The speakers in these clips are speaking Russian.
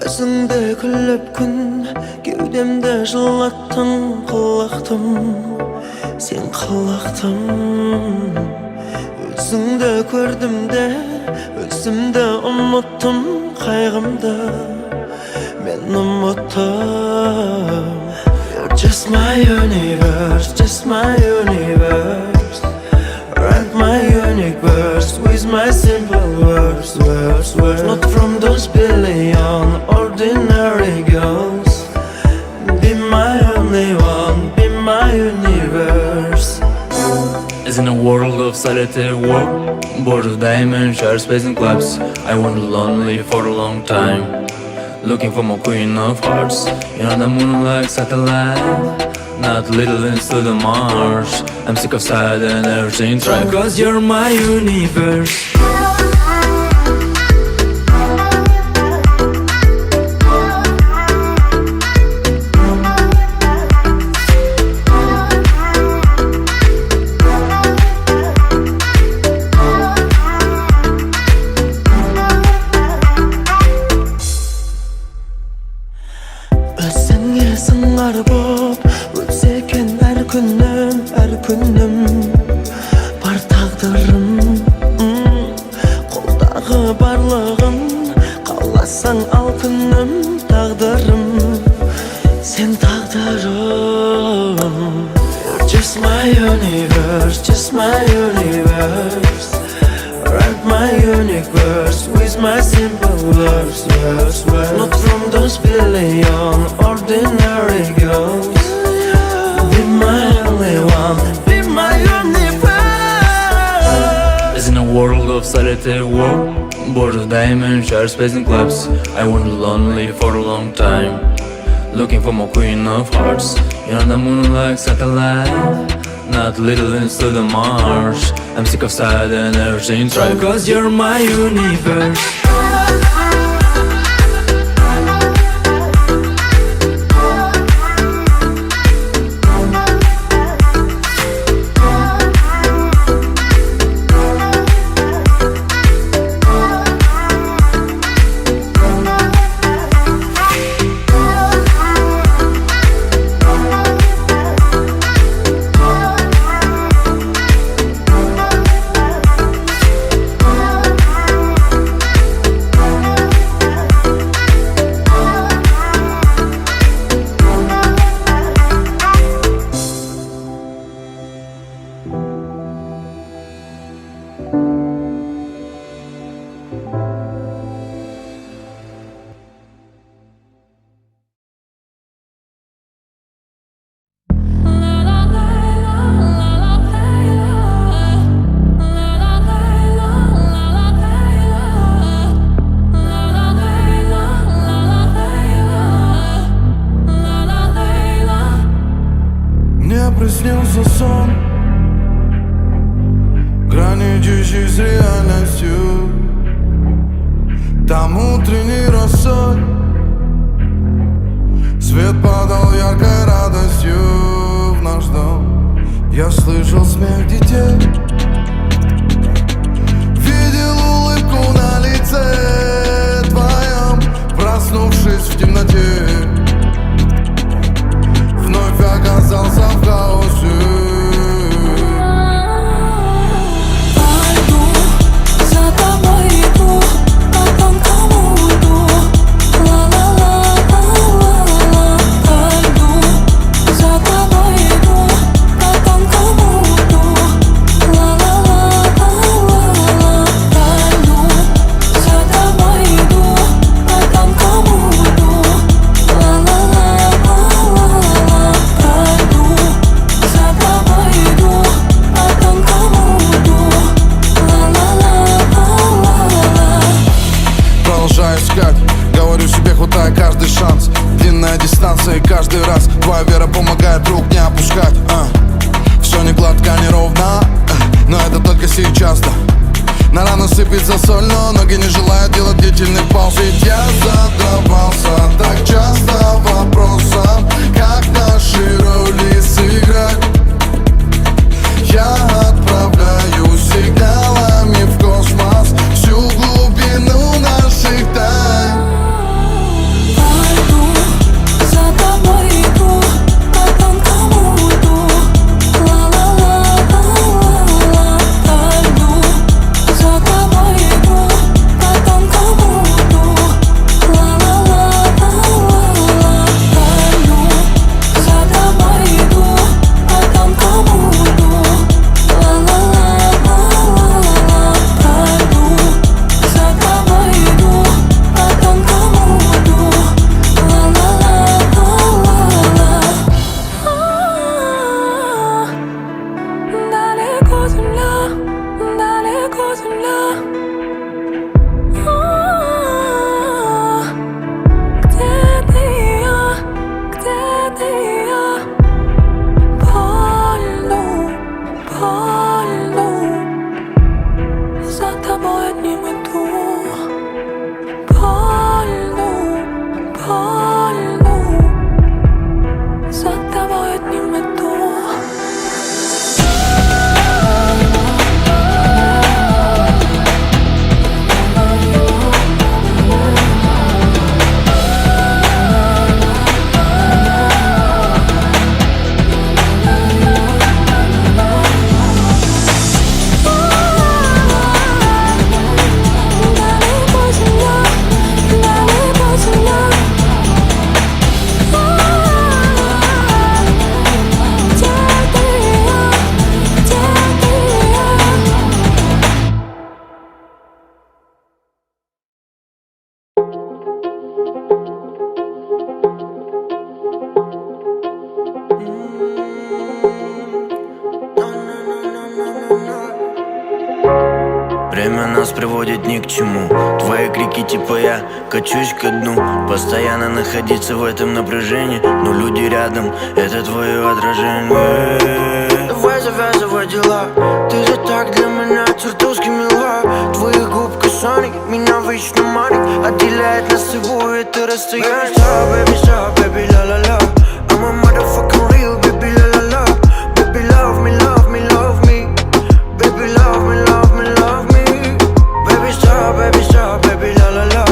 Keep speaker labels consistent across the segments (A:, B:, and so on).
A: Gözünde güllep gün, kewdemde жылаттың кылактым, сен кылактым. Өзіңді көрдім де, өзімді ұмыттым, қайғымды мен ұмыттым. You're just my universe, just my universe. Write my universe with my simple words, words, words. Not from those billion ordinary girls. Be my only one, be my universe.
B: As in a world of solitary walk, bored of diamonds, share space and clubs, I wandered lonely for a long time, looking for my queen of hearts. You're on the moon like satellite, not little into the Mars. I'm sick of sad and everything try, cause you're my universe.
A: Өзіңе сыңар боп өтсе екен әр күнім бар тағдырым. Қолдағы барлығын қаласаң алтыным, тағдырым сен тағдырым. You're just my universe, just my universe. Write my universe with my simple words, words, words. Not from those billion ordinary girls. Be my only one, be my universe.
B: As in a world of solitary walk, bored of diamonds, share space and clubs, I wandered lonely for a long time, looking for my queen of hearts. You're on the moon like satellite, not little into the Mars. I'm sick of sad and everything try, cause you're my universe.
C: Приснился сон, граничащий с реальностью. Там утренний рассвет, свет падал яркой радостью в наш дом. Я слышал смех детей, видел улыбку на лице твоем. Проснувшись в темноте, вновь оказался в хаосе.
D: Пойду, за тобой иду, по тонкому льду. Ла-ла-ла-ла-ла-ла. Пойду, за тобой иду, по тонкому льду. Ла-ла-ла-ла-ла-ла. Пойду, за тобой иду, по тонкому льду. Ла-ла-ла-ла-ла-ла. Пойду, за тобой иду, по тонкому льду. Ла-ла-ла-ла-ла-ла.
C: Продолжаю искать, говорю себе, хватай каждый шанс. Длинная дистанция и каждый раз твоя вера помогает рук не опускать. Все не гладко, не ровно, но это только сейчас, да. На рану сыпется соль, но ноги не желают делать длительных пауз. Ведь я задавался так часто вопросом, как наши роли сыграть. Я отправляю сигналами в космос всю глубину наших тайн.
E: время нас приводит ни к чему. Твои крики типа я качусь ко дну. Постоянно находиться в этом напряжении, но люди рядом, это твое отражение. Давай завязывай дела, ты же так для меня чертовски мила. Твоих губ касаний меня вечно манит, отделяет нас всего это расстояние. Baby stop, baby la la la, I'm a motherfucking real baby la la la. Baby love me, love me, love me. Baby love me, love me, love me. Baby stop, baby la la la,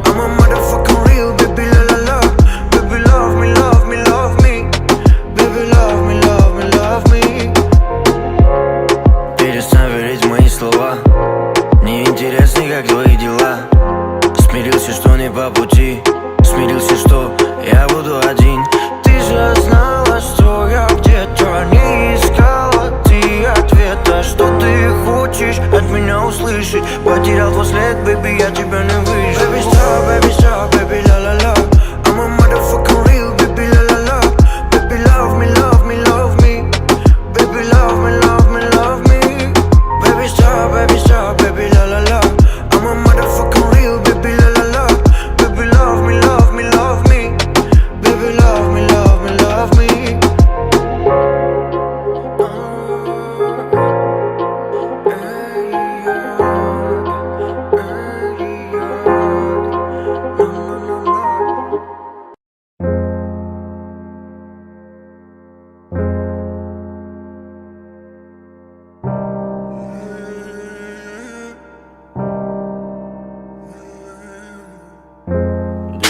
E: I'm a motherfucking real baby la la la. Baby love me, love me, love me. Baby love me, love me, love me. Перестань верить в мои слова, мне интересно, как твои дела. Смирился, что не по пути, смирился, что я буду один. Ты же знала, что я где-то не искала ты ответа. Что ты хочешь от меня услышать? Потерял твой след, baby, я тебя не вижу. Baby stop, baby la la la, I'm a motherfucking real baby la la la. Baby love me, love me, love me. Baby love me, love me, love me. Baby stop, baby la la la, I'm a motherfucking real baby la la la. Baby love me, love me, love me. Baby love me, love me, love me.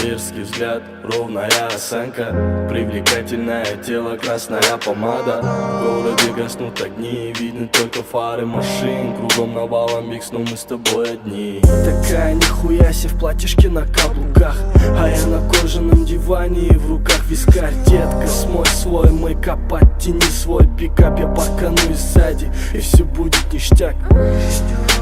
F: Дерзкий взгляд, ровная осанка, привлекательное тело, красная помада. В городе гаснут огни, видны только фары машин. Кругом навалом микс, но мы с тобой одни. Такая нихуя себе в платьишке на каблуках, а я на кожаном диване и в руках вискарь. Детка, смой свой мейкап, оттяни свой пикап. Я парканусь сзади, и все будет ништяк.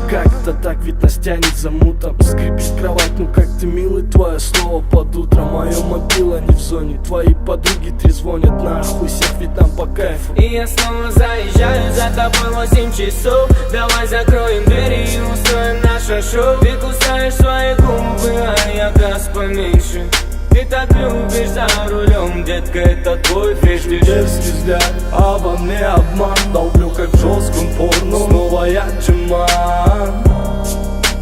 F: Как-то так ведь нас тянет за мутом. Скрипит кровать, ну как ты милый, твое слово под утро. Мое мобила не в зоне, твои подруги трезвонят. Нахуй всех, ведь нам по кайфу.
G: И я снова заезжаю за тобой 8 часов. Давай закроем двери и устроим наше шоу. Ты кусаешь свои губы, а я газ поменьше. Ты так любишь за рулем, детка, это твой фиш.
F: Дерзкий взгляд, а во мне обман. Долблю как в жестком порно. Снова я джеман,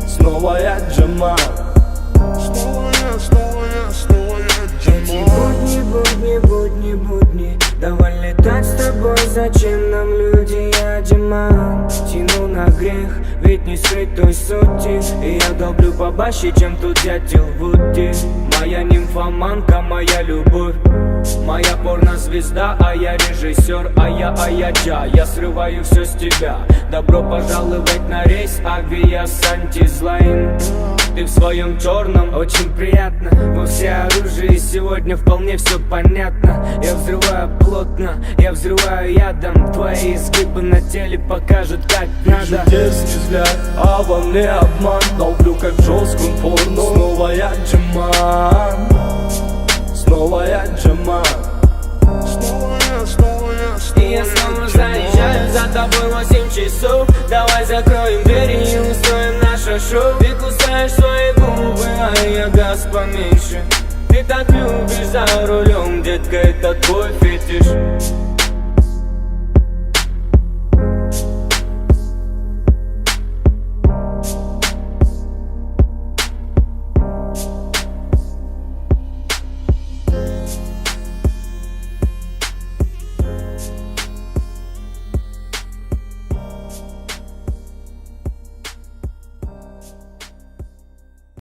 F: снова я джеман.
G: Эти будни, давай летать с тобой. Зачем нам люди, я Диман. Тяну на грех, ведь не скрыть той сути. И я долблю побаще, чем тут дятел Вуди. Моя нимфоманка, моя любовь, моя порнозвезда, а я режиссер, а я Джа. Я срываю все с тебя. Добро пожаловать на рейс Авиас Антизлайн. Ты в своем черном, очень приятно. Во всеоружии сегодня вполне все понятно. Я взрываю плотно, я взрываю ядом. Твои изгибы на теле покажут, как надо.
F: Дерзкий взгляд, а во мне обман. Долблю как в жестком порно. Снова я джеман, снова я джеман.
G: И я снова заезжаю за тобой 8 часов. Давай закроем двери и устроим наше шоу. Ты кусаешь свои губы, а я газ поменьше. Ты так любишь за рулем, детка, это твой фетиш.